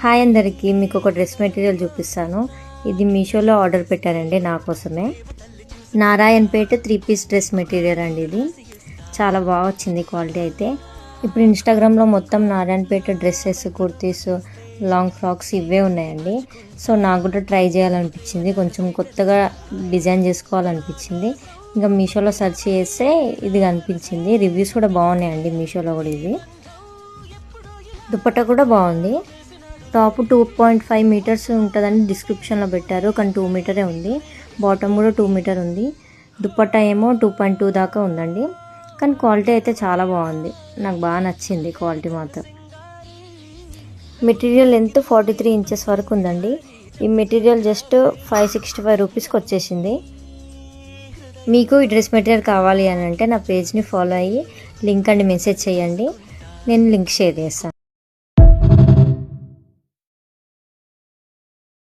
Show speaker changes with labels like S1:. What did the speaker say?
S1: Hi అందరికీ, మీకు ఒక డ్రెస్ మెటీరియల్ చూపిస్తాను. ఇది మీషోలో ఆర్డర్ పెట్టానండి నా కోసమే. నారాయణపేట 3 పీస్ డ్రెస్ మెటీరియల్ అండి. ఇది చాలా బాగా వచ్చింది క్వాలిటీ అయితే. ఇప్పుడు ఇన్స్టాగ్రామ్లో మొత్తం Narayanpet dresses, kurtis, long frocks ఇవే ఉన్నాయండి. సో నాకు కూడా ట్రై చేయాలనిపించింది, కొంచెం కొత్తగా డిజైన్ చేసుకోవాలనిపించింది. ఇంకా మీషోలో సెర్చ్ చేస్తే ఇది కనిపించింది. రివ్యూస్ కూడా బాగున్నాయండి మీషోలో కూడా. ఇది దుపట్టా కూడా బాగుంది. టాప్ 2.5 మీటర్స్ ఉంటుందని డిస్క్రిప్షన్లో పెట్టారు, కానీ 2 మీటరే ఉంది. బాటమ్ కూడా 2 మీటర్ ఉంది. దుపట్టా ఏమో 2.2 దాకా ఉందండి. కానీ క్వాలిటీ అయితే చాలా బాగుంది, నాకు బాగా నచ్చింది క్వాలిటీ మాత్రం. మెటీరియల్ లెంత్ 43 ఇంచెస్ వరకు ఉందండి. ఈ మెటీరియల్ జస్ట్ 565 రూపీస్కి వచ్చేసింది. మీకు ఈ డ్రెస్ మెటీరియల్ కావాలి అని అంటే నా పేజ్ని ఫాలో అయ్యి లింక్ అండ్ మెసేజ్ చేయండి, నేను లింక్ షేర్ చేస్తాను.